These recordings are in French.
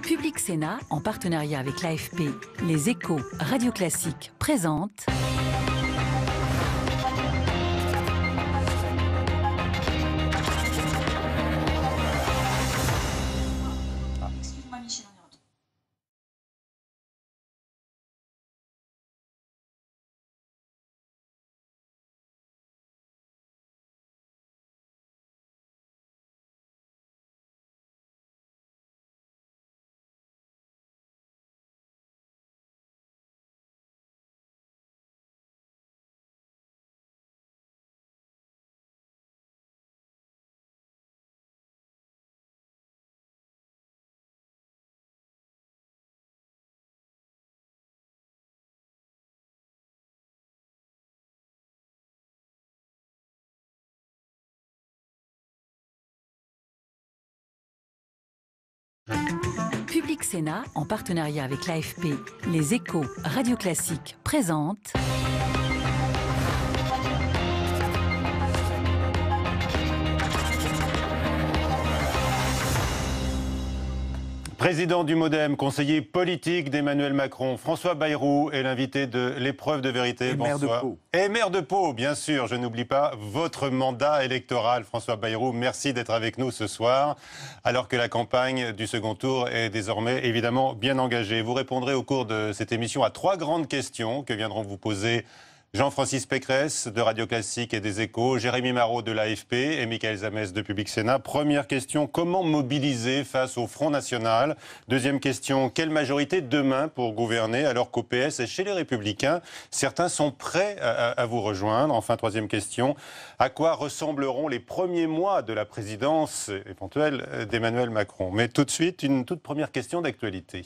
Public Sénat, en partenariat avec l'AFP, Les Échos, Radio Classique, présente... Excuse-moi, Michel, on est retour. Public Sénat, en partenariat avec l'AFP, Les Échos, Radio Classique, présente... Président du MoDem, conseiller politique d'Emmanuel Macron, François Bayrou est l'invité de l'épreuve de vérité. Et maire de Pau. Et maire de Pau, bien sûr. Je n'oublie pas votre mandat électoral, François Bayrou. Merci d'être avec nous ce soir, alors que la campagne du second tour est désormais évidemment bien engagée. Vous répondrez au cours de cette émission à 3 grandes questions que viendront vous poser Jean-Francis Pécresse de Radio Classique et des Échos, Jérémy Marot de l'AFP et Michael Zamès de Public Sénat. Première question, comment mobiliser face au Front National? Deuxième question, quelle majorité demain pour gouverner alors qu'au PS et chez les Républicains, certains sont prêts à vous rejoindre? Enfin, troisième question, à quoi ressembleront les premiers mois de la présidence éventuelle d'Emmanuel Macron? Mais tout de suite, une toute première question d'actualité.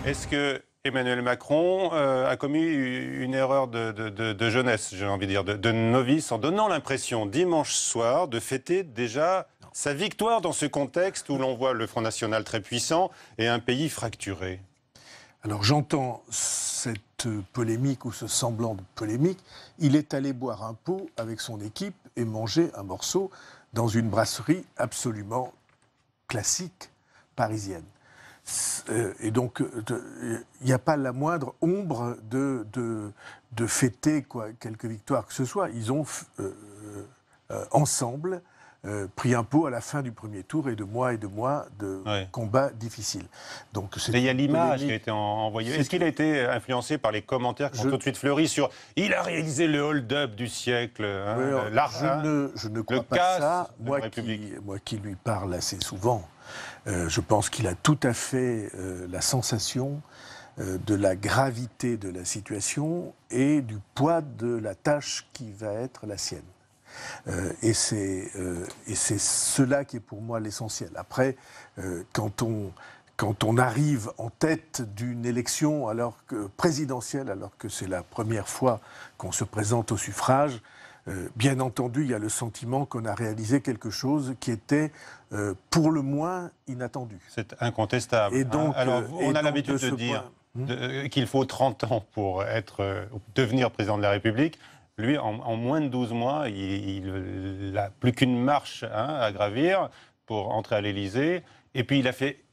Est-ce que Emmanuel Macron a commis une erreur de jeunesse, j'ai envie de dire, de novice, en donnant l'impression dimanche soir de fêter déjà sa victoire dans ce contexte où l'on voit le Front National très puissant et un pays fracturé? Alors j'entends cette polémique ou ce semblant de polémique. Il est allé boire un pot avec son équipe et manger un morceau dans une brasserie absolument classique parisienne. Et donc, il n'y a pas la moindre ombre de fêter quelque victoire que ce soit. Ils ont ensemble pris un pot à la fin du premier tour et de mois de combats difficiles. Donc, il y a l'image qui a été envoyée. Est-ce qu'il a été influencé par les commentaires qui ont tout de suite fleuri sur « il a réalisé le hold-up du siècle hein, », je ne crois pas ça. Moi qui lui parle assez souvent, je pense qu'il a tout à fait la sensation de la gravité de la situation et du poids de la tâche qui va être la sienne. Et c'est cela qui est pour moi l'essentiel. Après, quand on arrive en tête d'une élection présidentielle, alors que c'est la première fois qu'on se présente au suffrage, bien entendu, il y a le sentiment qu'on a réalisé quelque chose qui était pour le moins inattendu. C'est incontestable. Et donc, alors, on a l'habitude de dire qu'il faut 30 ans pour devenir président de la République. Lui, en moins de 12 mois, il n'a plus qu'une marche à gravir pour entrer à l'Élysée. Et puis, il a fait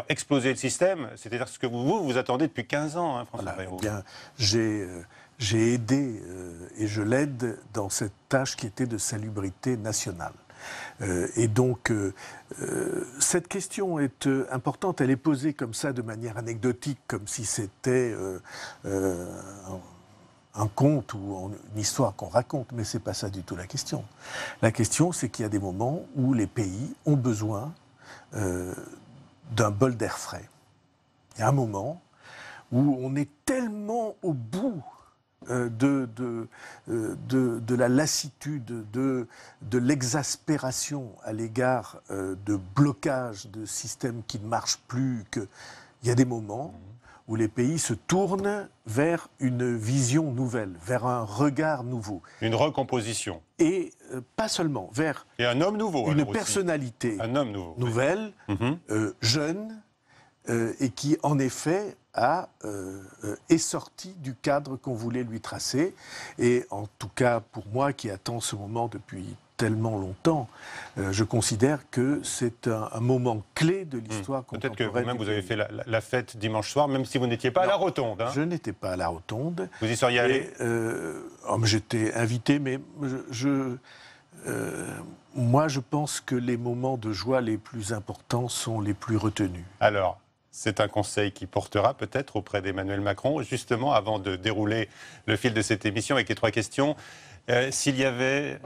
exploser le système. C'est-à-dire ce que vous attendez depuis 15 ans, François Bayrou. Bien, j'ai aidé et je l'aide dans cette tâche qui était de salubrité nationale. Et donc, cette question est importante. Elle est posée comme ça, de manière anecdotique, comme si c'était un conte ou une histoire qu'on raconte, mais ce n'est pas ça du tout la question. La question, c'est qu'il y a des moments où les pays ont besoin d'un bol d'air frais. Il y a un moment où on est tellement au bout de la lassitude, de l'exaspération à l'égard de blocages de systèmes qui ne marchent plus, qu'il y a des moments où les pays se tournent vers une vision nouvelle, vers un regard nouveau. Une recomposition. Et pas seulement, vers un homme nouveau, une personnalité un homme nouveau, nouvelle, jeune, et qui, en effet, est sorti du cadre qu'on voulait lui tracer. Et en tout cas, pour moi, qui attends ce moment depuis tellement longtemps, je considère que c'est un moment clé de l'histoire contemporaine. Peut-être que vous-même, vous avez fait la fête dimanche soir, même si vous n'étiez pas à la Rotonde. Hein. Je n'étais pas à la Rotonde. Vous y seriez allé? J'étais invité, mais moi, je pense que les moments de joie les plus importants sont les plus retenus. Alors, c'est un conseil qui portera peut-être auprès d'Emmanuel Macron. Justement, avant de dérouler le fil de cette émission avec les 3 questions, s'il y avait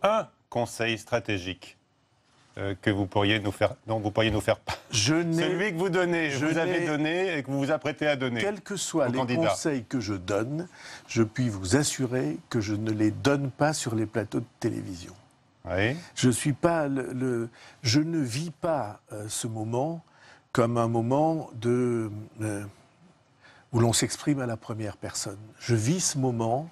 un conseil stratégique que vous pourriez nous faire, dont vous pourriez nous faire part, celui que vous avez donné et que vous vous apprêtez à donner. Quels que soient les conseils que je donne, je puis vous assurer que je ne les donne pas sur les plateaux de télévision. Oui. Je ne vis pas ce moment comme un moment où l'on s'exprime à la première personne. Je vis ce moment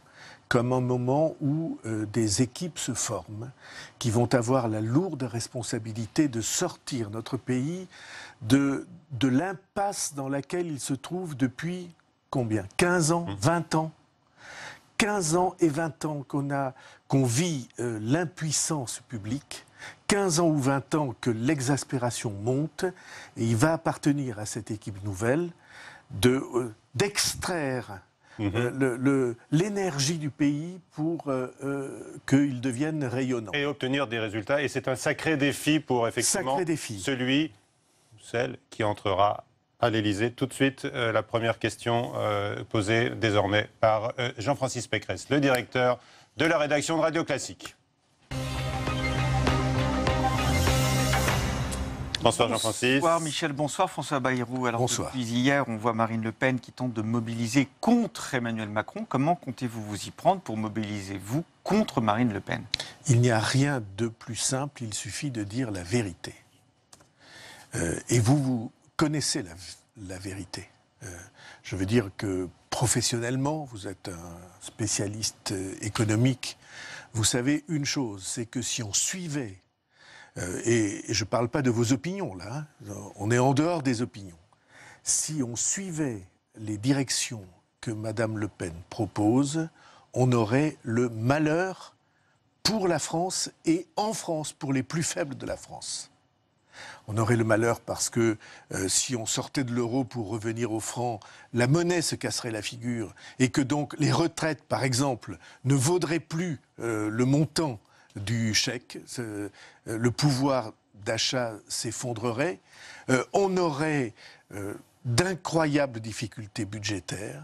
comme un moment où des équipes se forment, qui vont avoir la lourde responsabilité de sortir notre pays de l'impasse dans laquelle il se trouve depuis combien? 15 ans, 20 ans 15 ans et 20 ans qu'on vit l'impuissance publique, 15 ans ou 20 ans que l'exaspération monte, et il va appartenir à cette équipe nouvelle d'extraire l'énergie du pays pour qu'il devienne rayonnant. Et obtenir des résultats. Et c'est un sacré défi pour effectivement celle qui entrera à l'Élysée. Tout de suite, la première question posée désormais par Jean-Francis Pécresse, le directeur de la rédaction de Radio Classique. Bonsoir Jean-Francis. Bonsoir Michel, bonsoir François Bayrou. Alors bonsoir. Depuis hier, on voit Marine Le Pen qui tente de mobiliser contre Emmanuel Macron. Comment comptez-vous vous y prendre pour mobiliser, vous, contre Marine Le Pen? Il n'y a rien de plus simple, il suffit de dire la vérité. Et vous connaissez la vérité. Je veux dire que professionnellement, vous êtes un spécialiste économique, vous savez une chose, c'est que si on suivait, et je ne parle pas de vos opinions là, hein, on est en dehors des opinions, si on suivait les directions que Madame Le Pen propose, on aurait le malheur pour la France et en France, pour les plus faibles de la France. On aurait le malheur parce que si on sortait de l'euro pour revenir au franc, la monnaie se casserait la figure et que donc les retraites, par exemple, ne vaudraient plus le montant du chèque, le pouvoir d'achat s'effondrerait, on aurait d'incroyables difficultés budgétaires.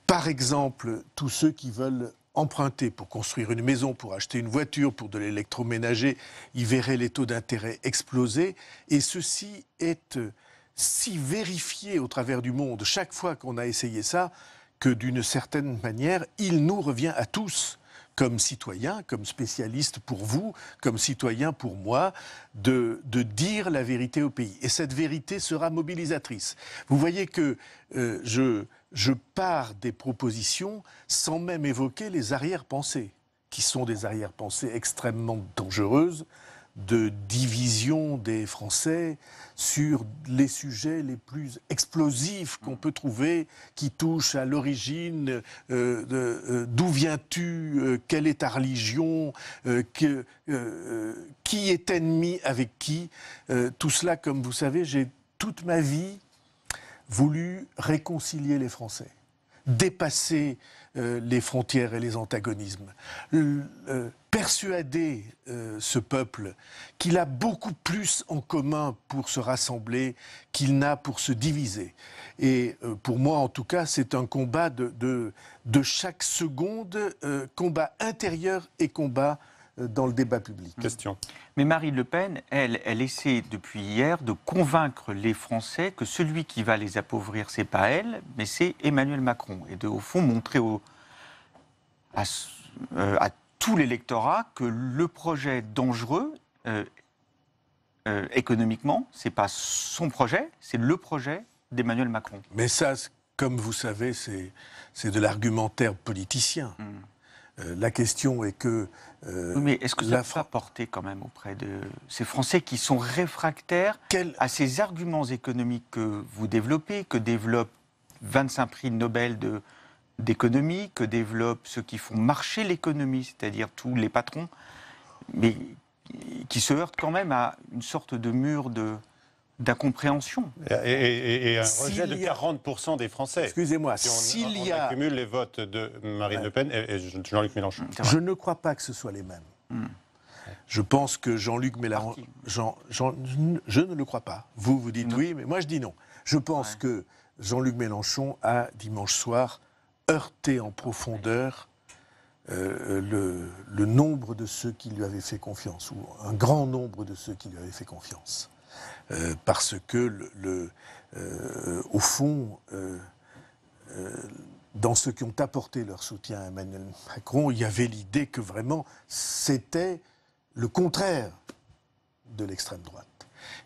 Par exemple, tous ceux qui veulent emprunter pour construire une maison, pour acheter une voiture, pour de l'électroménager, ils verraient les taux d'intérêt exploser. Et ceci est si vérifié au travers du monde, chaque fois qu'on a essayé ça, que d'une certaine manière, il nous revient à tous, comme citoyens, comme spécialistes pour vous, comme citoyens pour moi, de dire la vérité au pays. Et cette vérité sera mobilisatrice. Vous voyez que je pars des propositions sans même évoquer les arrière-pensées, qui sont des arrière-pensées extrêmement dangereuses, de division des Français sur les sujets les plus explosifs qu'on peut trouver, qui touchent à l'origine, d'où viens-tu, quelle est ta religion, qui est ennemi avec qui. Tout cela, comme vous savez, j'ai toute ma vie voulu réconcilier les Français, dépasser les frontières et les antagonismes, persuader ce peuple qu'il a beaucoup plus en commun pour se rassembler qu'il n'a pour se diviser. Et pour moi, en tout cas, c'est un combat de chaque seconde, combat intérieur et combat dans le débat public. Question. Mais Marine Le Pen, elle essaie depuis hier de convaincre les Français que celui qui va les appauvrir, c'est pas elle, mais c'est Emmanuel Macron. Et de, au fond, montrer à tout l'électorat que le projet dangereux, économiquement, c'est pas son projet, c'est le projet d'Emmanuel Macron. Mais ça, comme vous savez, c'est de l'argumentaire politicien. La question est que... oui, mais est-ce que ça va porter quand même auprès de ces Français qui sont réfractaires à ces arguments économiques que vous développez, que développent 25 prix Nobel d'économie, que développent ceux qui font marcher l'économie, c'est-à-dire tous les patrons, mais qui se heurtent quand même à une sorte de mur d'incompréhension. Et un rejet de 40% des Français. Excusez-moi, si on accumule les votes de Marine Le Pen et Jean-Luc Mélenchon. Je ne crois pas que ce soit les mêmes. Je pense que Jean-Luc Mélenchon... je ne le crois pas. Vous dites oui, mais moi je dis non. Je pense que Jean-Luc Mélenchon a, dimanche soir, heurté en profondeur le nombre de ceux qui lui avaient fait confiance, ou un grand nombre de ceux qui lui avaient fait confiance. Parce que, au fond, dans ceux qui ont apporté leur soutien à Emmanuel Macron, il y avait l'idée que vraiment c'était le contraire de l'extrême droite.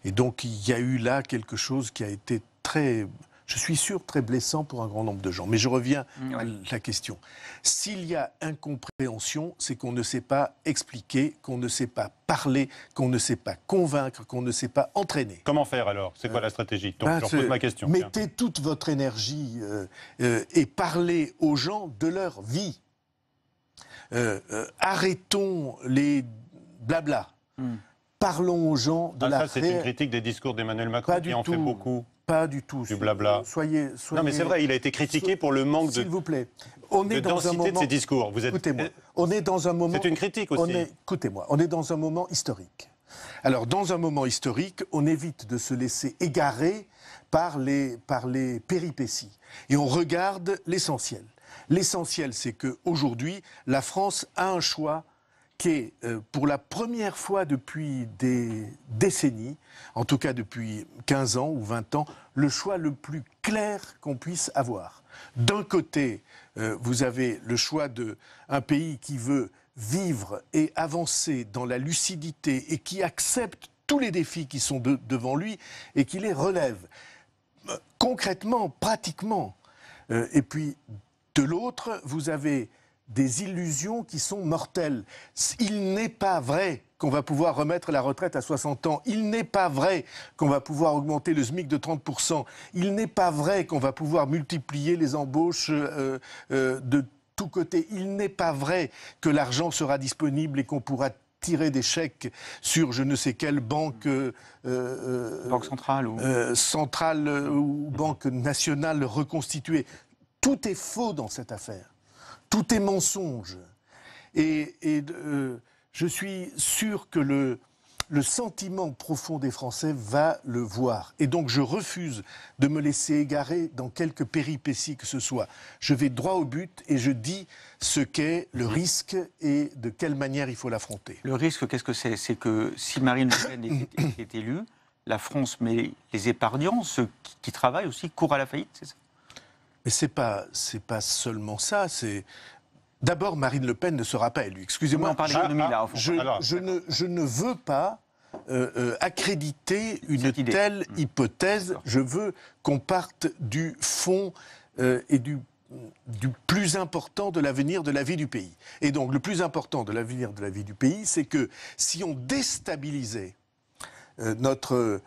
Et donc il y a eu là quelque chose qui a été très... Je suis sûr, très blessant pour un grand nombre de gens. Mais je reviens à la question. S'il y a incompréhension, c'est qu'on ne sait pas expliquer, qu'on ne sait pas parler, qu'on ne sait pas convaincre, qu'on ne sait pas entraîner. Comment faire alors? C'est quoi la stratégie? Donc, je repose ma question. Mettez toute votre énergie et parlez aux gens de leur vie. Arrêtons les blabla. Parlons aux gens de la... Ça, c'est une critique des discours d'Emmanuel Macron qui en fait beaucoup. Pas du tout. Du blabla. Soyez... Non, mais c'est vrai, il a été critiqué pour le manque de... S'il vous plaît. On est dans un moment... de ses discours. Écoutez-moi. On est dans un moment... C'est une critique aussi. Écoutez-moi. On est dans un moment historique. Alors, dans un moment historique, on évite de se laisser égarer par les péripéties. Et on regarde l'essentiel. L'essentiel, c'est qu'aujourd'hui, la France a un choix qui est, pour la première fois depuis des décennies, en tout cas depuis 15 ans ou 20 ans, le choix le plus clair qu'on puisse avoir. D'un côté, vous avez le choix d'un pays qui veut vivre et avancer dans la lucidité et qui accepte tous les défis qui sont devant lui et qui les relève concrètement, pratiquement. Et puis, de l'autre, vous avez des illusions qui sont mortelles. Il n'est pas vrai qu'on va pouvoir remettre la retraite à 60 ans. Il n'est pas vrai qu'on va pouvoir augmenter le SMIC de 30%. Il n'est pas vrai qu'on va pouvoir multiplier les embauches de tous côtés. Il n'est pas vrai que l'argent sera disponible et qu'on pourra tirer des chèques sur je ne sais quelle banque... banque centrale ou banque nationale reconstituée. Tout est faux dans cette affaire. Tout est mensonge. Et je suis sûr que le sentiment profond des Français va le voir. Et donc je refuse de me laisser égarer dans quelques péripéties que ce soit. Je vais droit au but et je dis ce qu'est le risque et de quelle manière il faut l'affronter. Le risque, qu'est-ce que c'est? C'est que si Marine Le Pen est élue, la France, mais les épargnants, ceux qui travaillent aussi, courent à la faillite, c'est ça? Mais c'est pas seulement ça, c'est... D'abord, Marine Le Pen ne sera pas élue. Excusez-moi, on parle d'économie, là, au fond. Je ne veux pas accréditer une telle hypothèse. Je veux qu'on parte du fond et du plus important de l'avenir de la vie du pays. Et donc, le plus important de l'avenir de la vie du pays, c'est que si on déstabilisait notre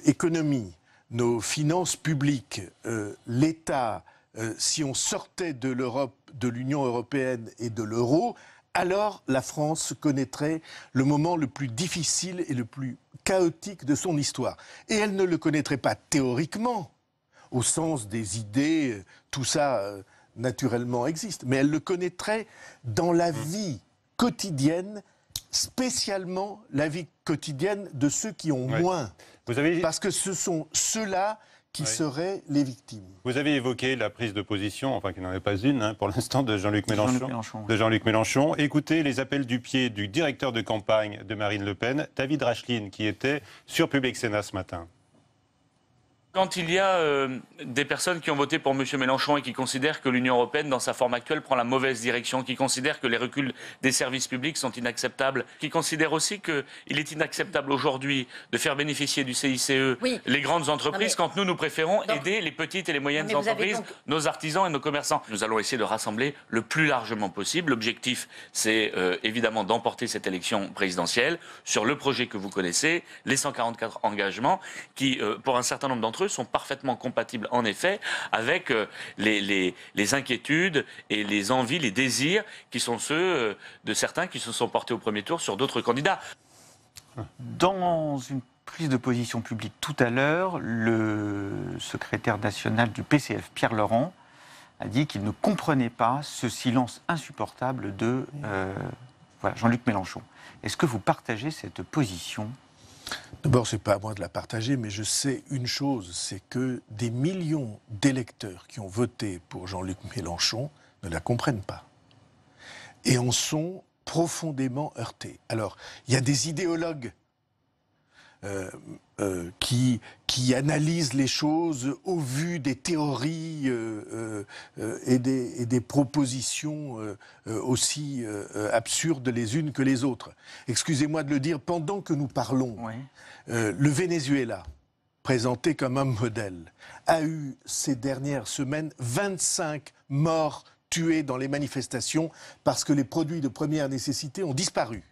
économie, nos finances publiques, l'État, si on sortait de l'Europe, de l'Union européenne et de l'euro, alors la France connaîtrait le moment le plus difficile et le plus chaotique de son histoire. Et elle ne le connaîtrait pas théoriquement, au sens des idées, tout ça naturellement existe, mais elle le connaîtrait dans la vie quotidienne, spécialement la vie quotidienne de ceux qui ont moins. Parce que ce sont ceux-là qui seraient les victimes. Vous avez évoqué la prise de position, enfin qu'il n'en est pas une pour l'instant, de Jean-Luc Mélenchon. Écoutez les appels du pied du directeur de campagne de Marine Le Pen, David Racheline, qui était sur Public Sénat ce matin. Quand il y a des personnes qui ont voté pour M. Mélenchon et qui considèrent que l'Union européenne, dans sa forme actuelle, prend la mauvaise direction, qui considèrent que les reculs des services publics sont inacceptables, qui considèrent aussi qu'il est inacceptable aujourd'hui de faire bénéficier du CICE les grandes entreprises, quand nous préférons aider les petites et les moyennes entreprises, nos artisans et nos commerçants. Nous allons essayer de rassembler le plus largement possible. L'objectif, c'est évidemment d'emporter cette élection présidentielle sur le projet que vous connaissez, les 144 engagements qui, pour un certain nombre d'entre eux, sont parfaitement compatibles en effet avec les inquiétudes et les envies, les désirs qui sont ceux de certains qui se sont portés au premier tour sur d'autres candidats. Dans une prise de position publique tout à l'heure, le secrétaire national du PCF, Pierre Laurent, a dit qu'il ne comprenait pas ce silence insupportable de Jean-Luc Mélenchon. Est-ce que vous partagez cette position ? D'abord, ce n'est pas à moi de la partager, mais je sais une chose, c'est que des millions d'électeurs qui ont voté pour Jean-Luc Mélenchon ne la comprennent pas et en sont profondément heurtés. Alors, il y a des idéologues qui analysent les choses au vu des théories et des propositions aussi absurdes les unes que les autres. Excusez-moi de le dire, pendant que nous parlons, le Venezuela, présenté comme un modèle, a eu ces dernières semaines 25 morts tués dans les manifestations parce que les produits de première nécessité ont disparu.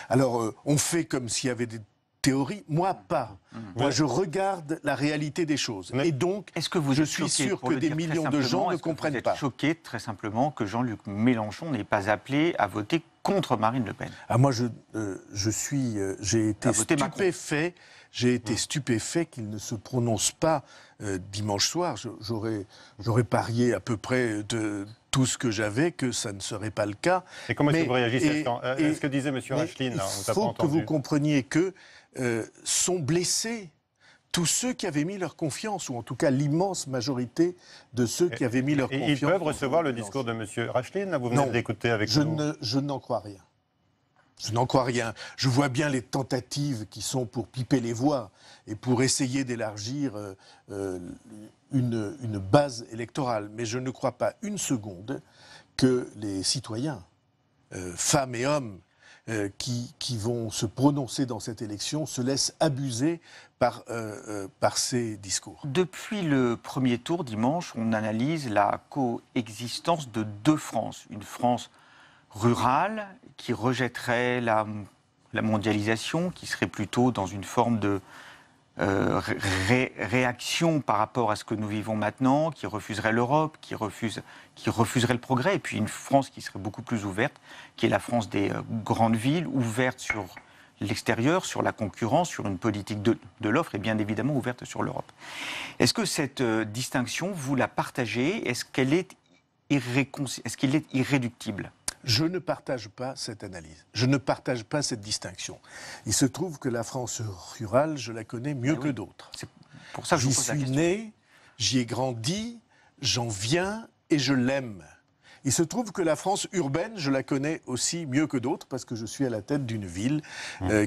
Alors, on fait comme s'il y avait des théorie, moi pas. Moi je regarde la réalité des choses. Et donc, je suis sûr que des millions de gens ne comprennent pas. Vous êtes choqué très simplement que Jean-Luc Mélenchon n'ait pas appelé à voter contre Marine Le Pen. Ah, moi j'ai été stupéfait. J'ai été stupéfait qu'il ne se prononce pas dimanche soir. J'aurais parié à peu près de tout ce que j'avais que ça ne serait pas le cas. Et comment est-ce que vous réagissez à ce que disait M. Rachlin? Il faut que vous compreniez que sont blessés tous ceux qui avaient mis leur confiance, ou en tout cas l'immense majorité de ceux qui avaient mis leur confiance. Ils peuvent recevoir le discours de M. Rachlin, vous venez d'écouter avec nous. Je n'en crois rien. Je n'en crois rien. Je vois bien les tentatives qui sont pour piper les voix et pour essayer d'élargir une base électorale. Mais je ne crois pas une seconde que les citoyens, femmes et hommes, qui vont se prononcer dans cette élection se laissent abuser par ces discours. Depuis le premier tour, dimanche, on analyse la coexistence de deux France. Une France rurale qui rejetterait la mondialisation, qui serait plutôt dans une forme de réaction par rapport à ce que nous vivons maintenant, qui refuserait l'Europe, qui refuserait le progrès, et puis une France qui serait beaucoup plus ouverte, qui est la France des grandes villes, ouverte sur l'extérieur, sur la concurrence, sur une politique de l'offre, et bien évidemment ouverte sur l'Europe. Est-ce que cette distinction, vous la partagez? Est-ce qu'elle est irréductible? Je ne partage pas cette analyse. Je ne partage pas cette distinction. Il se trouve que la France rurale, je la connais mieux que d'autres. C'est pour ça que je vous pose la question. J'y suis né, j'y ai grandi, j'en viens et je l'aime. Il se trouve que la France urbaine, je la connais aussi mieux que d'autres parce que je suis à la tête d'une ville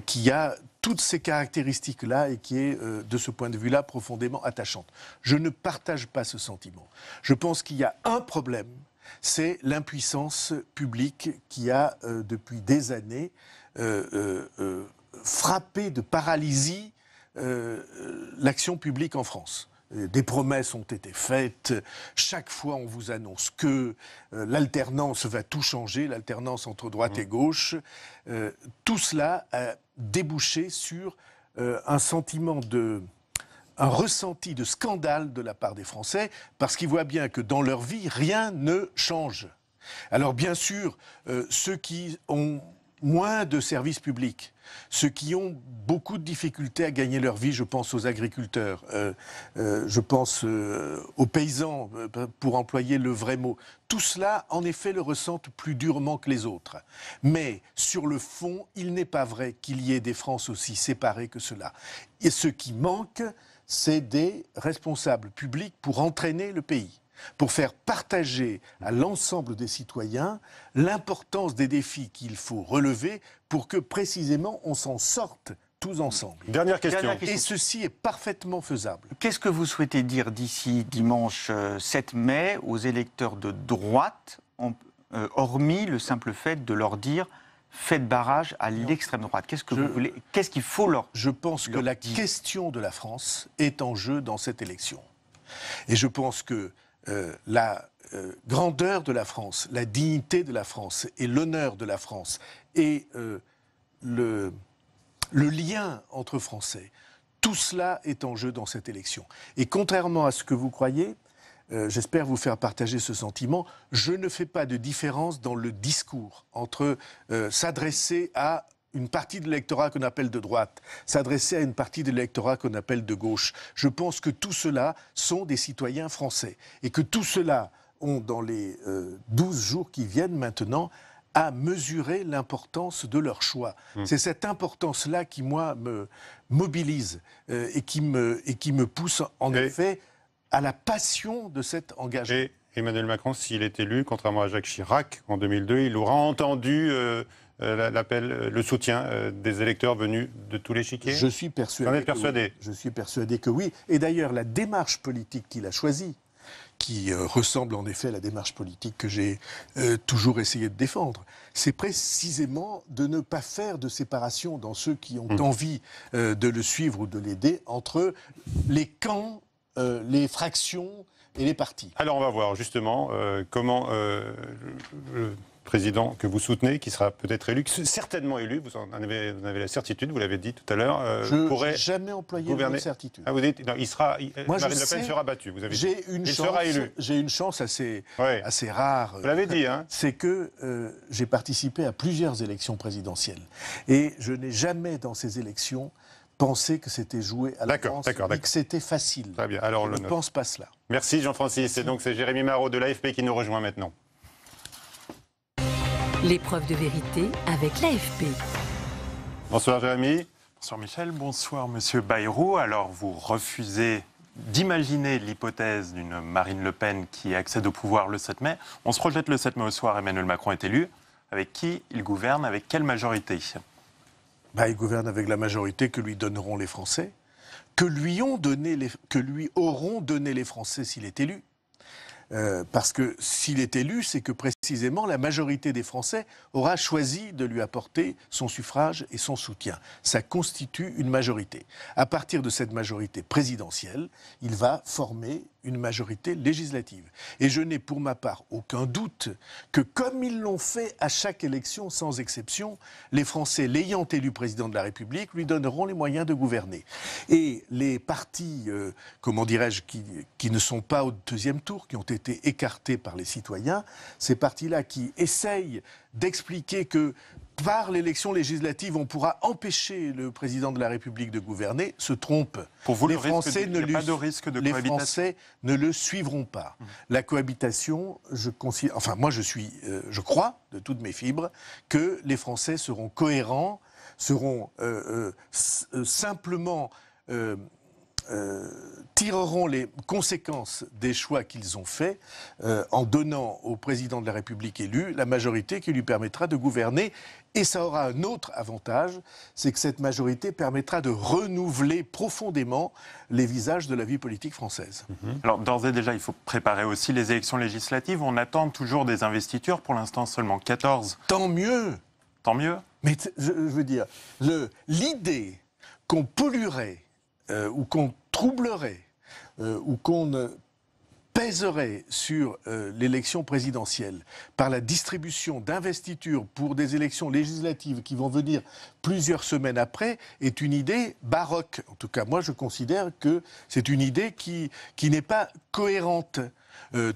qui a toutes ces caractéristiques-là et qui est, de ce point de vue-là, profondément attachante. Je ne partage pas ce sentiment. Je pense qu'il y a un problème, c'est l'impuissance publique qui a, depuis des années, frappé de paralysie l'action publique en France. Des promesses ont été faites, chaque fois on vous annonce que l'alternance va tout changer, l'alternance entre droite et gauche. Tout cela a débouché sur un ressenti de scandale de la part des Français, parce qu'ils voient bien que dans leur vie, rien ne change. Alors bien sûr, ceux qui ont moins de services publics, ceux qui ont beaucoup de difficultés à gagner leur vie, je pense aux agriculteurs, je pense aux paysans, pour employer le vrai mot. Tout cela, en effet, le ressentent plus durement que les autres. Mais, sur le fond, il n'est pas vrai qu'il y ait des Frances aussi séparées que cela. Et ce qui manque, c'est des responsables publics pour entraîner le pays, pour faire partager à l'ensemble des citoyens l'importance des défis qu'il faut relever pour que précisément on s'en sorte tous ensemble. Dernière question. Et ceci est parfaitement faisable. Qu'est-ce que vous souhaitez dire d'ici dimanche 7 mai aux électeurs de droite, hormis le simple fait de leur dire faites barrage à l'extrême droite? Qu'est-ce que vous voulez? Qu'est-ce qu'il faut leur dire? Je pense que la question de la France est en jeu dans cette élection. Et je pense que la grandeur de la France, la dignité de la France et l'honneur de la France et le lien entre Français, tout cela est en jeu dans cette élection. Et contrairement à ce que vous croyez, j'espère vous faire partager ce sentiment, je ne fais pas de différence dans le discours entre s'adresser à une partie de l'électorat qu'on appelle de droite, s'adresser à une partie de l'électorat qu'on appelle de gauche. Je pense que tout cela sont des citoyens français et que tout cela ont, dans les 12 jours qui viennent maintenant, à mesurer l'importance de leur choix. C'est cette importance-là qui, moi, me mobilise et qui me pousse, en effet, à la passion de cet engagement. Et Emmanuel Macron, s'il est élu, contrairement à Jacques Chirac en 2002, il aura entendu l'appel, le soutien des électeurs venus de tous les chiquiers. Je suis persuadé. Vous en êtes persuadé? Oui. Je suis persuadé que oui. Et d'ailleurs, la démarche politique qu'il a choisie, qui ressemble en effet à la démarche politique que j'ai toujours essayé de défendre, c'est précisément de ne pas faire de séparation dans ceux qui ont envie de le suivre ou de l'aider entre les camps, les fractions et les partis. Alors on va voir justement comment le président que vous soutenez, qui sera peut-être élu, certainement élu, vous en avez la certitude, vous l'avez dit tout à l'heure, pourrait n'ai jamais employé gouverner. le mot certitude. Ah, vous dites, non, Moi, Marine Le Pen sera battue, vous avez dit. Il sera élu. J'ai une chance assez rare. Vous l'avez dit, hein. C'est que j'ai participé à plusieurs élections présidentielles. Et je n'ai jamais, dans ces élections, pensé que c'était joué à l'avance et que c'était facile. Très bien. Alors, je ne pense pas cela. Merci Jean-Francis. Et donc c'est Jérémy Marot de l'AFP qui nous rejoint maintenant. L'épreuve de vérité avec l'AFP. Bonsoir Jérémy. Bonsoir Michel, bonsoir Monsieur Bayrou. Alors vous refusez d'imaginer l'hypothèse d'une Marine Le Pen qui accède au pouvoir le 7 mai. On se projette le 7 mai au soir, Emmanuel Macron est élu. Avec qui il gouverne, avec quelle majorité? Il gouverne avec la majorité que lui donneront les Français, que lui auront donné les Français s'il est élu. Parce que s'il est élu, c'est que précisément la majorité des Français aura choisi de lui apporter son suffrage et son soutien. Ça constitue une majorité. À partir de cette majorité présidentielle, il va former une majorité législative. Et je n'ai pour ma part aucun doute que, comme ils l'ont fait à chaque élection sans exception, les Français, l'ayant élu président de la République, lui donneront les moyens de gouverner. Et les partis, comment dirais-je, qui ne sont pas au deuxième tour, qui ont été écartés par les citoyens, ces partis-là qui essayent d'expliquer que par l'élection législative, on pourra empêcher le président de la République de gouverner, se trompent. Pour vous, les Français il n'y a pas de risque de cohabitation? Les Français ne le suivront pas. La cohabitation, je crois, de toutes mes fibres, que les Français seront cohérents, seront simplement... tireront les conséquences des choix qu'ils ont faits en donnant au président de la République élu la majorité qui lui permettra de gouverner. Et ça aura un autre avantage, c'est que cette majorité permettra de renouveler profondément les visages de la vie politique française. Alors d'ores et déjà, il faut préparer aussi les élections législatives. On attend toujours des investitures, pour l'instant seulement 14. Tant mieux. Tant mieux. Mais je veux dire, l'idée qu'on polluerait ou qu'on troublerait ou qu'on pèserait sur l'élection présidentielle par la distribution d'investitures pour des élections législatives qui vont venir plusieurs semaines après est une idée baroque. En tout cas, moi, je considère que c'est une idée qui n'est pas cohérente.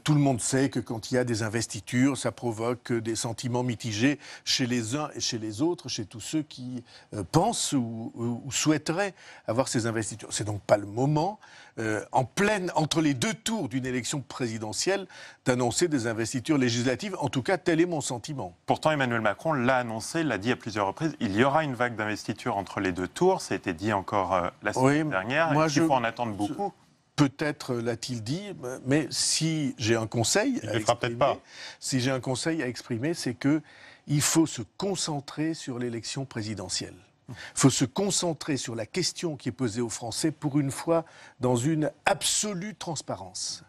Tout le monde sait que quand il y a des investitures, ça provoque des sentiments mitigés chez les uns et chez les autres, chez tous ceux qui pensent ou souhaiteraient avoir ces investitures. C'est donc pas le moment, entre les deux tours d'une élection présidentielle, d'annoncer des investitures législatives. En tout cas, tel est mon sentiment. Pourtant, Emmanuel Macron l'a annoncé, l'a dit à plusieurs reprises. Il y aura une vague d'investitures entre les deux tours. Ça a été dit encore la semaine dernière. Il faut en attendre beaucoup. Peut-être l'a-t-il dit, mais si j'ai un conseil si j'ai un conseil à exprimer, c'est que il faut se concentrer sur l'élection présidentielle. Il faut se concentrer sur la question qui est posée aux Français, pour une fois, dans une absolue transparence.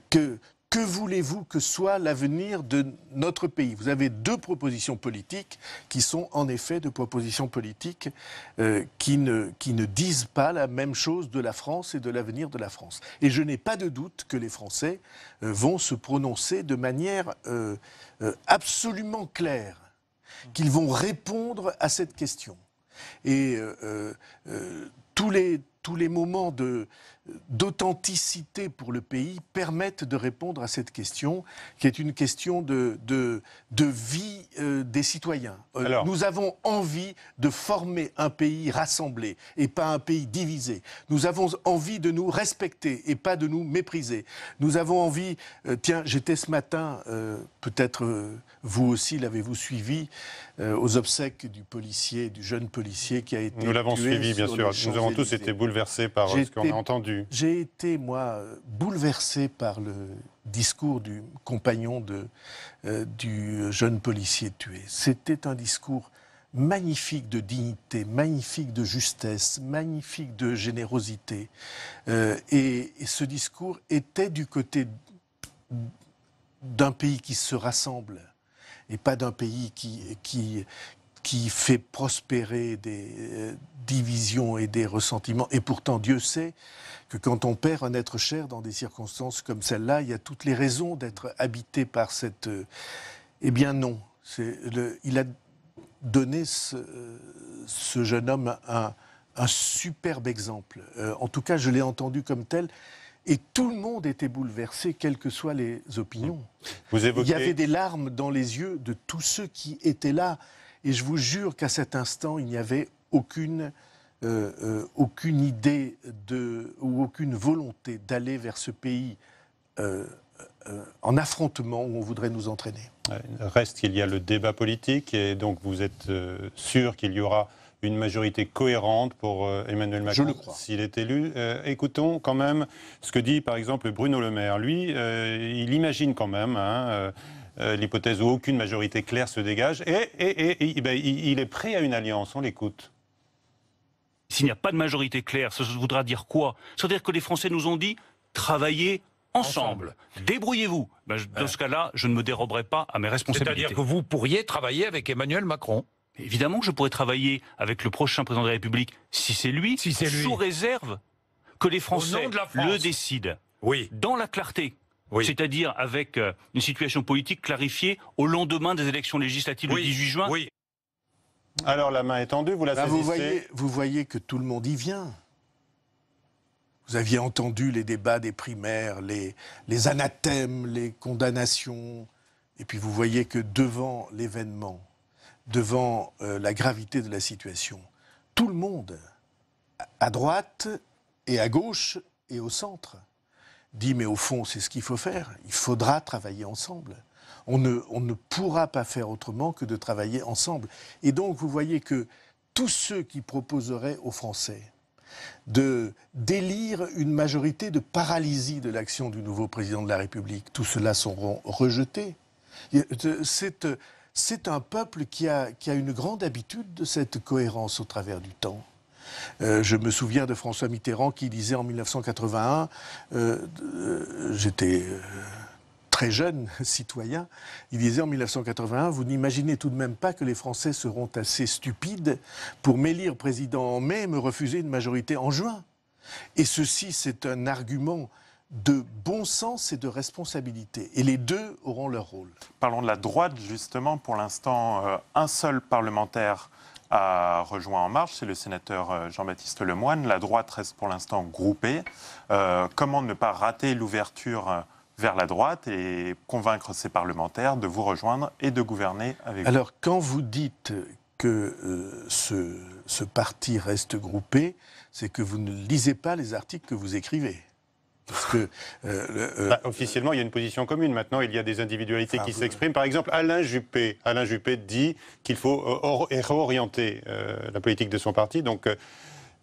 Que voulez-vous que soit l'avenir de notre pays? Vous avez deux propositions politiques qui sont en effet deux propositions politiques qui ne disent pas la même chose de la France et de l'avenir de la France. Et je n'ai pas de doute que les Français vont se prononcer de manière absolument claire, qu'ils vont répondre à cette question. Et tous les moments d'authenticité pour le pays permettent de répondre à cette question, qui est une question de vie des citoyens. Nous avons envie de former un pays rassemblé et pas un pays divisé. Nous avons envie de nous respecter et pas de nous mépriser. Nous avons envie... tiens, j'étais ce matin, peut-être vous aussi l'avez-vous suivi, aux obsèques du jeune policier qui a été tué. Nous l'avons suivi, bien sûr. Nous avons tous été bouleversés par ce qu'on a entendu. J'ai été, moi, bouleversé par le discours du compagnon du jeune policier tué. C'était un discours magnifique de dignité, magnifique de justesse, magnifique de générosité. Et ce discours était du côté d'un pays qui se rassemble et pas d'un pays qui fait prospérer des divisions et des ressentiments. Et pourtant, Dieu sait que quand on perd un être cher dans des circonstances comme celle-là, il y a toutes les raisons d'être habité par cette... Eh bien non. Il a donné, ce jeune homme, un superbe exemple. En tout cas, je l'ai entendu comme tel. Et tout le monde était bouleversé, quelles que soient les opinions. Il y avait des larmes dans les yeux de tous ceux qui étaient là. Et je vous jure qu'à cet instant, il n'y avait aucune idée ou aucune volonté d'aller vers ce pays en affrontement où on voudrait nous entraîner. Reste qu'il y a le débat politique et donc vous êtes sûr qu'il y aura une majorité cohérente pour Emmanuel Macron s'il est élu. Écoutons quand même ce que dit par exemple Bruno Le Maire. Lui, il imagine quand même l'hypothèse où aucune majorité claire se dégage et il est prêt à une alliance. On l'écoute. S'il n'y a pas de majorité claire, ça voudra dire quoi? Ça veut dire que les Français nous ont dit travaillez ensemble. Débrouillez-vous. Dans ce cas-là, je ne me déroberai pas à mes responsabilités. C'est-à-dire que vous pourriez travailler avec Emmanuel Macron? Évidemment que je pourrais travailler avec le prochain président de la République, si c'est lui, sous réserve que les Français le décident, dans la clarté. C'est-à-dire avec une situation politique clarifiée au lendemain des élections législatives le 18 juin. Alors la main est tendue, vous la saisissez. Vous voyez que tout le monde y vient. Vous aviez entendu les débats des primaires, les anathèmes, les condamnations. Et puis vous voyez que devant l'événement, devant la gravité de la situation, tout le monde, à droite et à gauche et au centre, dit mais au fond c'est ce qu'il faut faire, il faudra travailler ensemble. On ne pourra pas faire autrement que de travailler ensemble. Et donc vous voyez que tous ceux qui proposeraient aux Français d'élire une majorité de paralysie de l'action du nouveau président de la République, tout cela seront rejetés. C'est un peuple qui a une grande habitude de cette cohérence au travers du temps. Je me souviens de François Mitterrand qui disait en 1981, j'étais très jeune citoyen, il disait en 1981, vous n'imaginez tout de même pas que les Français seront assez stupides pour m'élire président en mai et me refuser une majorité en juin. Et ceci, c'est un argument de bon sens et de responsabilité. Et les deux auront leur rôle. Parlons de la droite, justement. Pour l'instant, un seul parlementaire a rejoint En Marche, c'est le sénateur Jean-Baptiste Lemoyne. La droite reste pour l'instant groupée. Comment ne pas rater l'ouverture vers la droite et convaincre ces parlementaires de vous rejoindre et de gouverner avec vous? Alors, quand vous dites que ce parti reste groupé, c'est que vous ne lisez pas les articles que vous écrivez. Parce que, officiellement, il y a une position commune. Maintenant, il y a des individualités qui s'expriment. Par exemple, Alain Juppé dit qu'il faut réorienter la politique de son parti, donc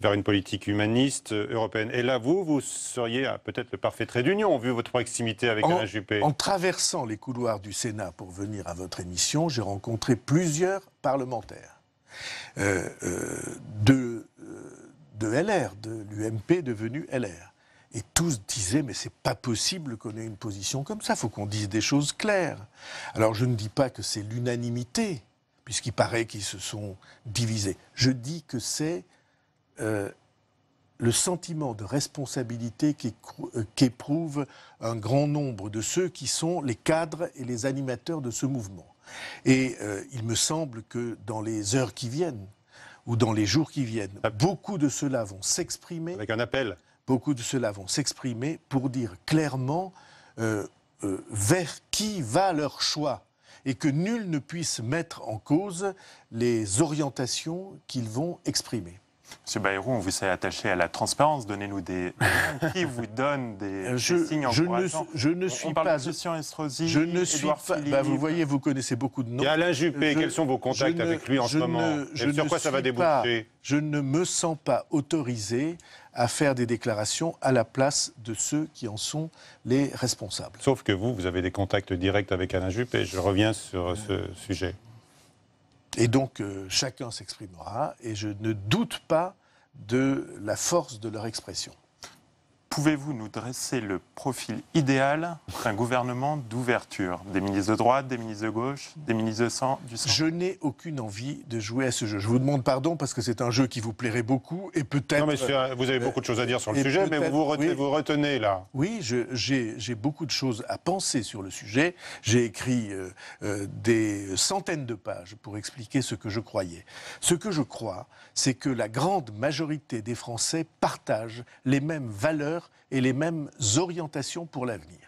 vers une politique humaniste européenne. Et là, vous seriez peut-être le parfait trait d'union, vu votre proximité avec Alain Juppé. En traversant les couloirs du Sénat pour venir à votre émission, j'ai rencontré plusieurs parlementaires. de LR, de l'UMP devenu LR. Et tous disaient, mais c'est pas possible qu'on ait une position comme ça, il faut qu'on dise des choses claires. Alors je ne dis pas que c'est l'unanimité, puisqu'il paraît qu'ils se sont divisés. Je dis que c'est le sentiment de responsabilité qu'éprouvent un grand nombre de ceux qui sont les cadres et les animateurs de ce mouvement. Et il me semble que dans les heures qui viennent, ou dans les jours qui viennent, beaucoup de ceux-là vont s'exprimer. Avec un appel. Beaucoup de ceux-là vont s'exprimer pour dire clairement vers qui va leur choix et que nul ne puisse mettre en cause les orientations qu'ils vont exprimer. Monsieur Bayrou, on vous s'est attaché à la transparence. Donnez-nous des qui vous donne des signes encourageants. Je ne suis pas. Christian Estrosi, je ne suis pas. Vous voyez, vous connaissez beaucoup de noms. Et Alain Juppé, quels sont vos contacts avec lui en ce moment? Et sur quoi ça va déboucher? Je ne me sens pas autorisé à faire des déclarations à la place de ceux qui en sont les responsables. Sauf que vous avez des contacts directs avec Alain Juppé. Je reviens sur ce sujet. Et donc, chacun s'exprimera, et je ne doute pas de la force de leur expression. Pouvez-vous nous dresser le profil idéal d'un gouvernement d'ouverture? Des ministres de droite, des ministres de gauche, des ministres du centre? Je n'ai aucune envie de jouer à ce jeu. Je vous demande pardon parce que c'est un jeu qui vous plairait beaucoup et peut-être... Non, mais vous avez beaucoup de choses à dire sur le sujet, mais vous retenez là. Oui, j'ai beaucoup de choses à penser sur le sujet. J'ai écrit des centaines de pages pour expliquer ce que je croyais. Ce que je crois, c'est que la grande majorité des Français partagent les mêmes valeurs et les mêmes orientations pour l'avenir.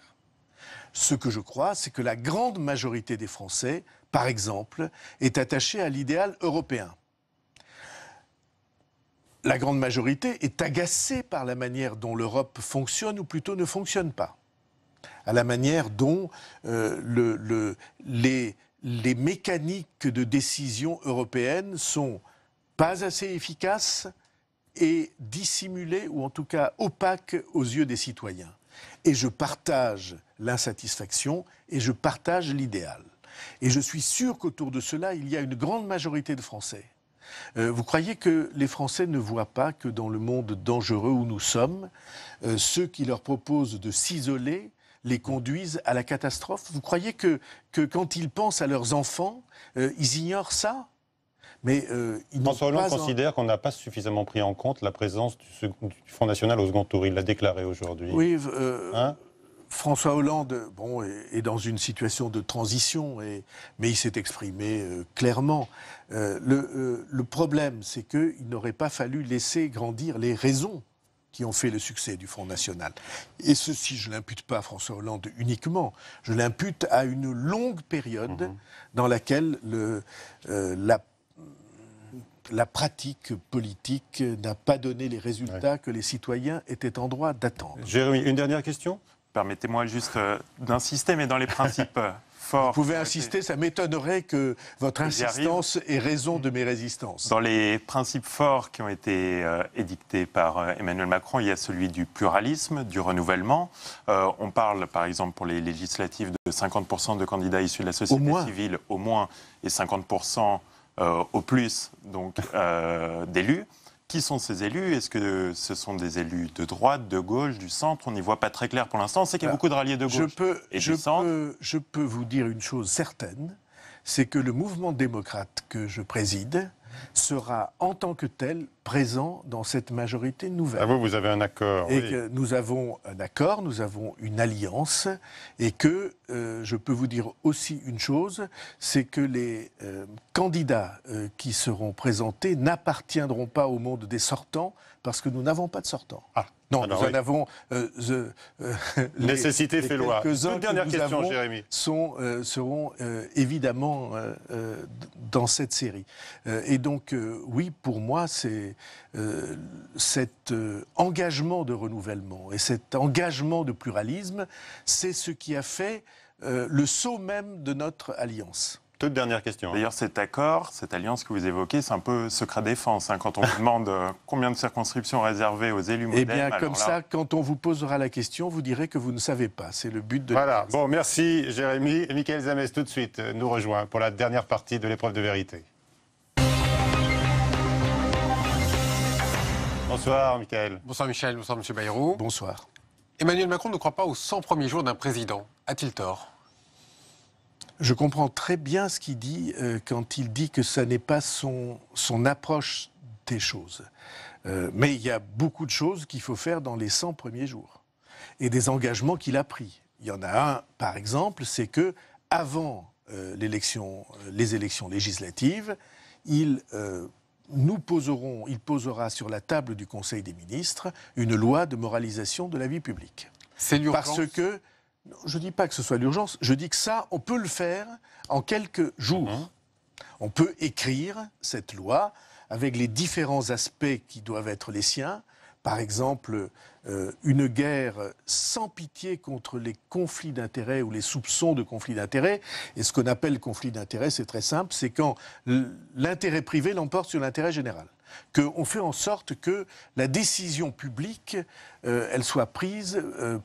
Ce que je crois, c'est que la grande majorité des Français, par exemple, est attachée à l'idéal européen. La grande majorité est agacée par la manière dont l'Europe fonctionne, ou plutôt ne fonctionne pas. À la manière dont les mécaniques de décision européennes sont pas assez efficaces et dissimulé, ou en tout cas opaque aux yeux des citoyens. Et je partage l'insatisfaction et je partage l'idéal. Et je suis sûr qu'autour de cela, il y a une grande majorité de Français. Vous croyez que les Français ne voient pas que dans le monde dangereux où nous sommes, ceux qui leur proposent de s'isoler les conduisent à la catastrophe? Vous croyez que quand ils pensent à leurs enfants, ils ignorent ça? Mais François Hollande considère qu'on n'a pas suffisamment pris en compte la présence du Front National au second tour. Il l'a déclaré aujourd'hui. Oui, François Hollande est dans une situation de transition, mais il s'est exprimé clairement. Le problème, c'est qu'il n'aurait pas fallu laisser grandir les raisons qui ont fait le succès du Front National. Et ceci, je ne l'impute pas à François Hollande uniquement, je l'impute à une longue période dans laquelle la pratique politique n'a pas donné les résultats que les citoyens étaient en droit d'attendre. Jérémy, une dernière question? Permettez-moi juste d'insister, mais dans les principes forts... Vous pouvez insister, ça m'étonnerait que votre insistance ait raison de mes résistances. Dans les principes forts qui ont été édictés par Emmanuel Macron, il y a celui du pluralisme, du renouvellement. On parle, par exemple, pour les législatives, de 50% de candidats issus de la société civile, au moins, et 50% au plus donc d'élus. Qui sont ces élus? Est-ce que ce sont des élus de droite, de gauche, du centre? On n'y voit pas très clair pour l'instant. On sait qu'il y a beaucoup de ralliés de gauche et du centre. Je peux vous dire une chose certaine, c'est que le mouvement démocrate que je préside sera en tant que tel présent dans cette majorité nouvelle. Ah, vous avez un accord. Et que nous avons un accord, nous avons une alliance, et que je peux vous dire aussi une chose, c'est que les candidats qui seront présentés n'appartiendront pas au monde des sortants, parce que nous n'avons pas de sortants. Ah. Non, nous en avons... Nécessité fait loi. Quelques-uns une dernière question, Jérémy. seront évidemment dans cette série. Et donc, oui, pour moi, c'est cet engagement de renouvellement et cet engagement de pluralisme, c'est ce qui a fait le sceau même de notre alliance. Toute dernière question. D'ailleurs, cet accord, cette alliance que vous évoquez, c'est un peu secret défense. Quand on vous demande combien de circonscriptions réservées aux élus modèles... Eh bien, comme ça, quand on vous posera la question, vous direz que vous ne savez pas. C'est le but de... Voilà. Bon, merci Jérémy. Michael Zamès, tout de suite, nous rejoint pour la dernière partie de l'épreuve de vérité. Bonsoir, Michael. Bonsoir, Michel. Bonsoir, M. Bayrou. Bonsoir. Emmanuel Macron ne croit pas aux 100 premiers jours d'un président. A-t-il tort? Je comprends très bien ce qu'il dit quand il dit que ça n'est pas son approche des choses. Mais il y a beaucoup de choses qu'il faut faire dans les 100 premiers jours. Et des engagements qu'il a pris. Il y en a un, par exemple, c'est que avant les élections législatives, il posera sur la table du Conseil des ministres une loi de moralisation de la vie publique. C'est l'urgence. Parce que, je ne dis pas que ce soit l'urgence, je dis que ça, on peut le faire en quelques jours. On peut écrire cette loi avec les différents aspects qui doivent être les siens. Par exemple, une guerre sans pitié contre les conflits d'intérêts ou les soupçons de conflits d'intérêts. Et ce qu'on appelle conflit d'intérêts, c'est très simple, c'est quand l'intérêt privé l'emporte sur l'intérêt général. Qu'on fait en sorte que la décision publique, elle soit prise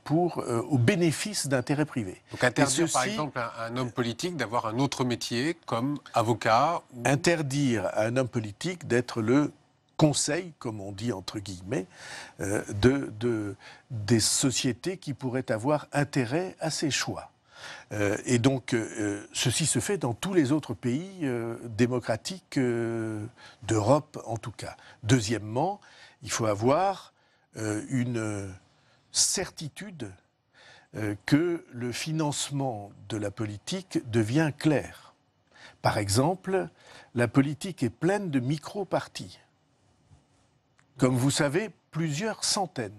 au bénéfice d'intérêts privés. Donc interdire, par exemple, à un homme politique d'avoir un autre métier comme avocat Interdire à un homme politique d'être le conseil, comme on dit entre guillemets, des sociétés qui pourraient avoir intérêt à ces choix. Et donc, ceci se fait dans tous les autres pays démocratiques d'Europe, en tout cas. Deuxièmement, il faut avoir une certitude que le financement de la politique devient clair. Par exemple, la politique est pleine de micro-partis. Comme vous savez, plusieurs centaines.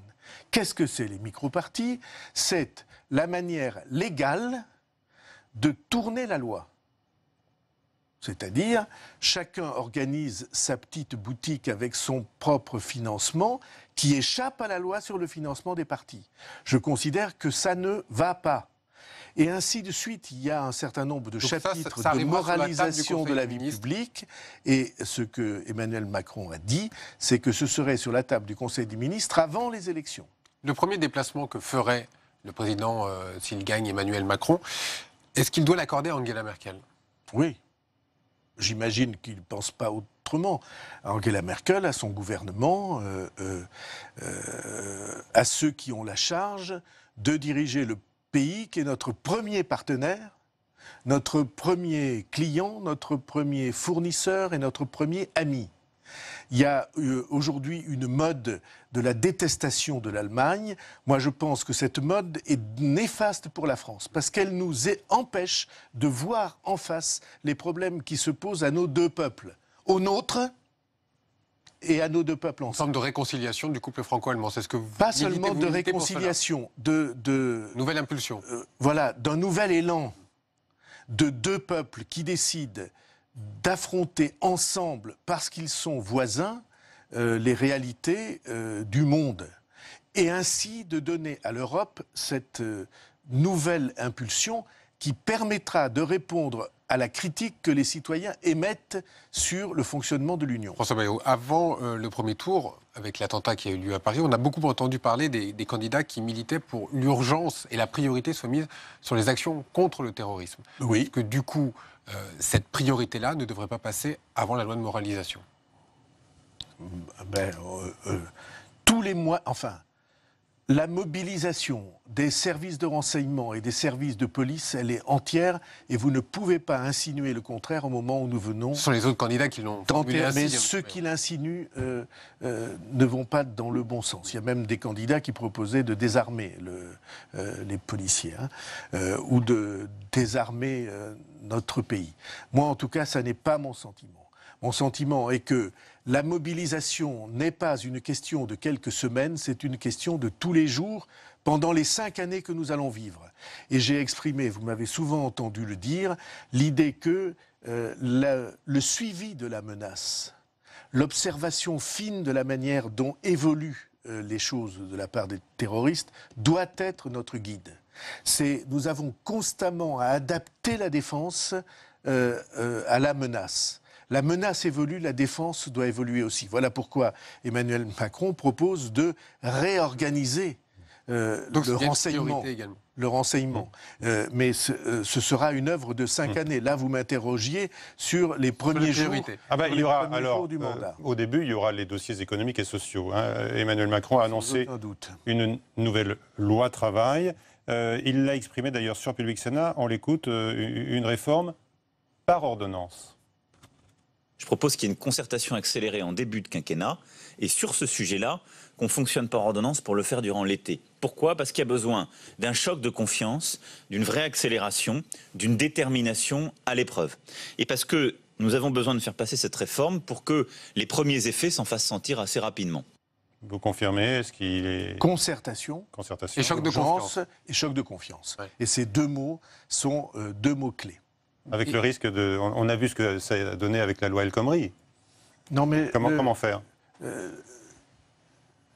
Qu'est-ce que c'est les micro-partis? C'est la manière légale de tourner la loi. C'est-à-dire, chacun organise sa petite boutique avec son propre financement qui échappe à la loi sur le financement des partis. Je considère que ça ne va pas. Et ainsi de suite, il y a un certain nombre de chapitres de moralisation de la vie publique. Et ce que Emmanuel Macron a dit, c'est que ce serait sur la table du Conseil des ministres avant les élections. Le premier déplacement que ferait le président, s'il gagne, Emmanuel Macron, est-ce qu'il doit l'accorder à Angela Merkel? Oui. J'imagine qu'il ne pense pas autrement. Angela Merkel, à son gouvernement, à ceux qui ont la charge de diriger le pays qui est notre premier partenaire, notre premier client, notre premier fournisseur et notre premier ami. Il y a aujourd'hui une mode de la détestation de l'Allemagne. Moi, je pense que cette mode est néfaste pour la France, parce qu'elle nous empêche de voir en face les problèmes qui se posent à nos deux peuples, au nôtre et à nos deux peuples ensemble. Une forme de réconciliation du couple franco-allemand, c'est ce que vous Pas seulement de réconciliation, nouvelle impulsion. Voilà, d'un nouvel élan de deux peuples qui décident d'affronter ensemble, parce qu'ils sont voisins, les réalités du monde. Et ainsi de donner à l'Europe cette nouvelle impulsion qui permettra de répondre à la critique que les citoyens émettent sur le fonctionnement de l'Union. François Bayrou, avant le premier tour, avec l'attentat qui a eu lieu à Paris, on a beaucoup entendu parler des candidats qui militaient pour l'urgence et la priorité soit mise sur les actions contre le terrorisme. Oui. Est-ce que du coup, cette priorité-là ne devrait pas passer avant la loi de moralisation? Tous les mois, enfin, la mobilisation des services de renseignement et des services de police, elle est entière et vous ne pouvez pas insinuer le contraire au moment où nous venons. Ce sont les autres candidats qui l'ont formulé ainsi. Mais ceux qui l'insinuent ne vont pas dans le bon sens. Il y a même des candidats qui proposaient de désarmer les policiers ou de désarmer notre pays. Moi, en tout cas, ça n'est pas mon sentiment. Mon sentiment est que la mobilisation n'est pas une question de quelques semaines, c'est une question de tous les jours pendant les 5 années que nous allons vivre. Et j'ai exprimé, vous m'avez souvent entendu le dire, l'idée que le suivi de la menace, l'observation fine de la manière dont évoluent les choses de la part des terroristes doit être notre guide. Nous avons constamment à adapter la défense à la menace. La menace évolue, la défense doit évoluer aussi. Voilà pourquoi Emmanuel Macron propose de réorganiser Donc, le renseignement. Mais ce sera une œuvre de 5 années. Là, vous m'interrogiez sur les premiers jours. Il y aura alors, au début, il y aura les dossiers économiques et sociaux. Emmanuel Macron a annoncé une nouvelle loi travail. Il l'a exprimé d'ailleurs sur Public Sénat. On l'écoute, une réforme par ordonnance. Je propose qu'il y ait une concertation accélérée en début de quinquennat et sur ce sujet-là, qu'on fonctionne par ordonnance pour le faire durant l'été. Pourquoi ? Parce qu'il y a besoin d'un choc de confiance, d'une vraie accélération, d'une détermination à l'épreuve. Et parce que nous avons besoin de faire passer cette réforme pour que les premiers effets s'en fassent sentir assez rapidement. Vous confirmez ce qu'il est... Concertation. Et choc de confiance. Et choc de confiance. Ouais. Et ces deux mots sont deux mots clés. Avec le risque de... On a vu ce que ça a donné avec la loi El Khomri. Non mais... Comment faire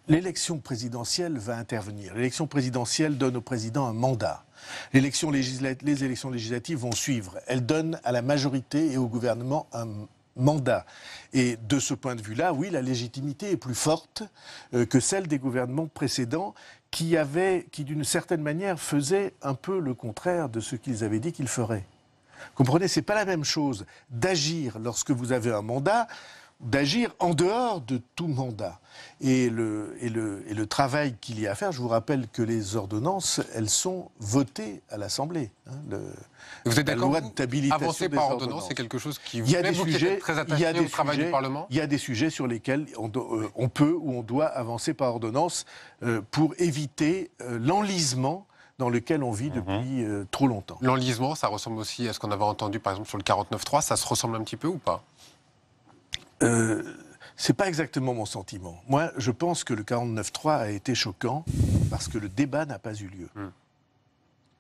L'élection présidentielle va intervenir. L'élection présidentielle donne au président un mandat. Les élections législatives vont suivre. Elles donnent à la majorité et au gouvernement un mandat. Et de ce point de vue-là, oui, la légitimité est plus forte que celle des gouvernements précédents qui d'une certaine manière, faisaient un peu le contraire de ce qu'ils avaient dit qu'ils feraient. Comprenez, c'est pas la même chose d'agir lorsque vous avez un mandat, d'agir en dehors de tout mandat. Et le travail qu'il y a à faire, je vous rappelle que les ordonnances, elles sont votées à l'Assemblée. Vous êtes d'accord, avancer par ordonnance, c'est quelque chose qui vous êtes très attaché au travail du Parlement ? Il y a des sujets sur lesquels on peut ou on doit avancer par ordonnance pour éviter l'enlisement dans lequel on vit depuis trop longtemps. L'enlisement, ça ressemble aussi à ce qu'on avait entendu par exemple sur le 49.3, ça se ressemble un petit peu ou pas ? C'est pas exactement mon sentiment. Moi, je pense que le 49.3 a été choquant parce que le débat n'a pas eu lieu.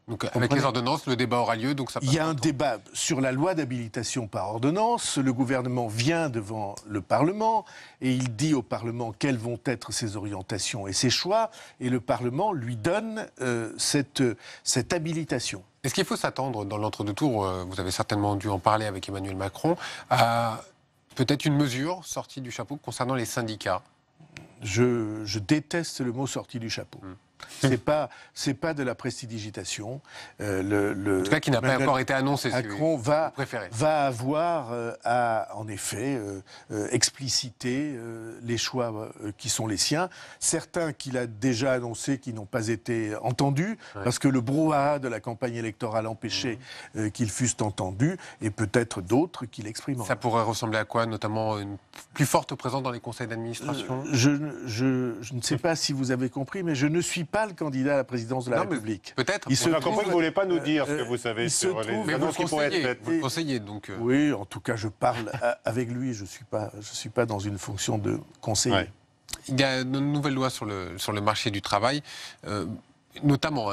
Donc, avec les ordonnances, le débat aura lieu, donc ça passe. Il y a un débat sur la loi d'habilitation par ordonnance. Le gouvernement vient devant le Parlement et il dit au Parlement quelles vont être ses orientations et ses choix. Et le Parlement lui donne cette habilitation. Est-ce qu'il faut s'attendre dans l'entre-deux-tours, vous avez certainement dû en parler avec Emmanuel Macron, à peut-être une mesure sortie du chapeau concernant les syndicats ? Je déteste le mot sorti du chapeau. C'est pas de la prestidigitation. En tout cas, qui n'a pas encore été annoncé. Macron va avoir à, en effet, expliciter les choix qui sont les siens. Certains qu'il a déjà annoncés qui n'ont pas été entendus, parce que le brouhaha de la campagne électorale empêchait qu'ils fussent entendus, et peut-être d'autres qu'il exprimera. Ça pourrait ressembler à quoi, notamment une plus forte présence dans les conseils d'administration ? Je ne sais pas si vous avez compris, mais je ne suis pas le candidat à la présidence de la République. Peut-être. On a compris que vous ne voulez pas nous dire ce que vous savez sur les annonces qui pourraient être faites. Vous le conseillez, donc. Oui, en tout cas, je parle avec lui. Je suis pas dans une fonction de conseiller. Ouais. Il y a une nouvelle loi sur le marché du travail, notamment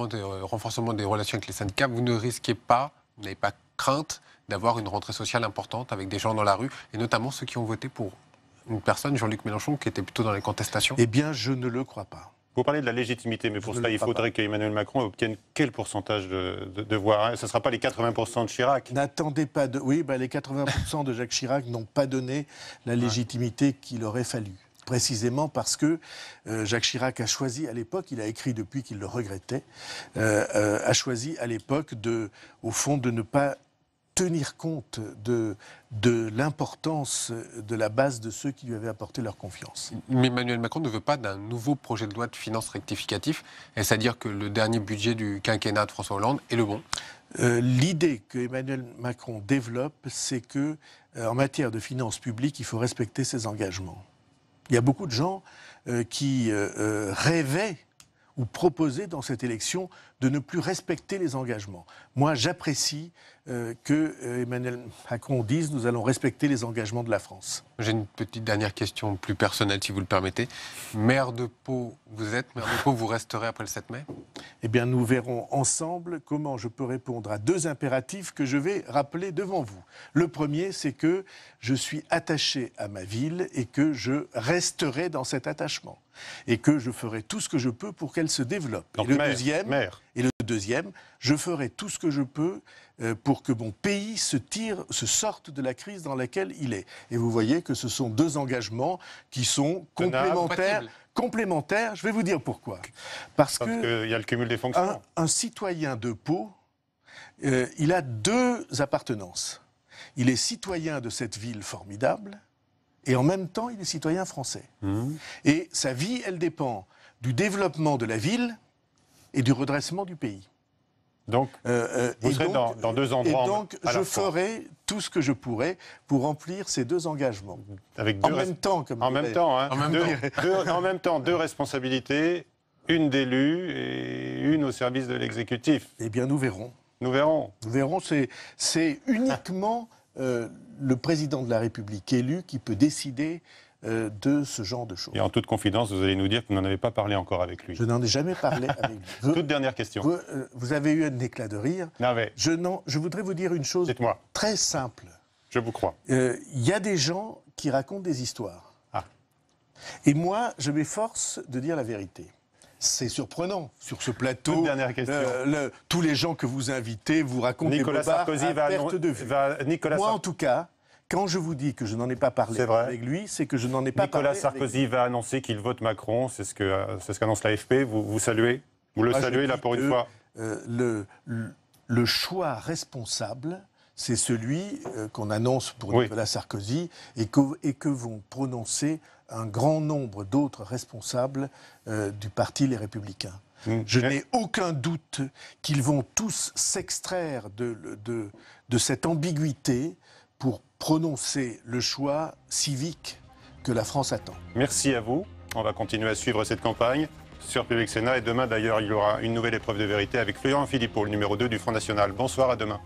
de renforcement des relations avec les syndicats. Vous ne risquez pas, vous n'avez pas crainte d'avoir une rentrée sociale importante avec des gens dans la rue, et notamment ceux qui ont voté pour une personne, Jean-Luc Mélenchon, qui était plutôt dans les contestations ? Eh bien, je ne le crois pas. Vous parlez de la légitimité, mais pour cela, il faudrait qu'Emmanuel Macron obtienne quel pourcentage de voix ? Ce ne sera pas les 80% de Chirac. N'attendez pas de... Oui, les 80% de Jacques Chirac n'ont pas donné la légitimité qu'il aurait fallu. Précisément parce que Jacques Chirac a choisi à l'époque, il a écrit depuis qu'il le regrettait, a choisi à l'époque, au fond, de ne pas tenir compte de l'importance de la base de ceux qui lui avaient apporté leur confiance. Mais Emmanuel Macron ne veut pas d'un nouveau projet de loi de finances rectificatif, est-ce à dire que le dernier budget du quinquennat de François Hollande est le bon ? L'idée que Emmanuel Macron développe, c'est que en matière de finances publiques, il faut respecter ses engagements. Il y a beaucoup de gens qui rêvaient ou proposaient dans cette élection de ne plus respecter les engagements. Moi, j'apprécie que Emmanuel Macron dise « nous allons respecter les engagements de la France ». J'ai une petite dernière question plus personnelle, si vous le permettez. Maire de Pau, vous êtes maire de Pau, vous resterez après le 7 mai ? Eh bien, nous verrons ensemble comment je peux répondre à deux impératifs que je vais rappeler devant vous. Le premier, c'est que je suis attaché à ma ville et que je resterai dans cet attachement. Et que je ferai tout ce que je peux pour qu'elle se développe. Donc, et le deuxième, je ferai tout ce que je peux pour que mon pays se sorte de la crise dans laquelle il est. Et vous voyez que ce sont deux engagements qui sont complémentaire. Je vais vous dire pourquoi. Parce qu'il y a le cumul des fonctions. Un citoyen de Pau, il a deux appartenances. Il est citoyen de cette ville formidable et en même temps, il est citoyen français. Et sa vie, elle dépend du développement de la ville et du redressement du pays. Donc, vous serez dans deux endroits. Et donc, je ferai tout ce que je pourrai pour remplir ces deux engagements. Avec en même temps, comme en même temps, hein. En même temps, deux responsabilités, une d'élu et une au service de l'exécutif. Eh bien, nous verrons. Nous verrons. Nous verrons. C'est uniquement le président de la République élu qui peut décider de ce genre de choses. Et en toute confidence, vous allez nous dire que vous n'en avez pas parlé encore avec lui. Je n'en ai jamais parlé avec lui. Toute dernière question. Vous avez eu un éclat de rire. Non, mais... je voudrais vous dire une chose très simple. Je vous crois. Il y a des gens qui racontent des histoires. Et moi, je m'efforce de dire la vérité. C'est surprenant sur ce plateau. Toute dernière question. Tous les gens que vous invitez vous racontent Nicolas des bobards Sarkozy à perte de vue. Moi, en tout cas, quand je vous dis que je n'en ai pas parlé avec lui, c'est que je n'en ai pas parlé. Nicolas Sarkozy va annoncer qu'il vote Macron, c'est ce qu'annonce l'AFP. Vous saluez? Vous le saluez là pour une fois? Le choix responsable, c'est celui qu'on annonce pour Nicolas Sarkozy et que vont prononcer un grand nombre d'autres responsables du parti Les Républicains. Je n'ai aucun doute qu'ils vont tous s'extraire de cette ambiguïté pour prononcer le choix civique que la France attend. Merci à vous. On va continuer à suivre cette campagne sur Public Sénat. Et demain, d'ailleurs, il y aura une nouvelle épreuve de vérité avec Florian Philippot, le numéro 2 du Front National. Bonsoir, à demain.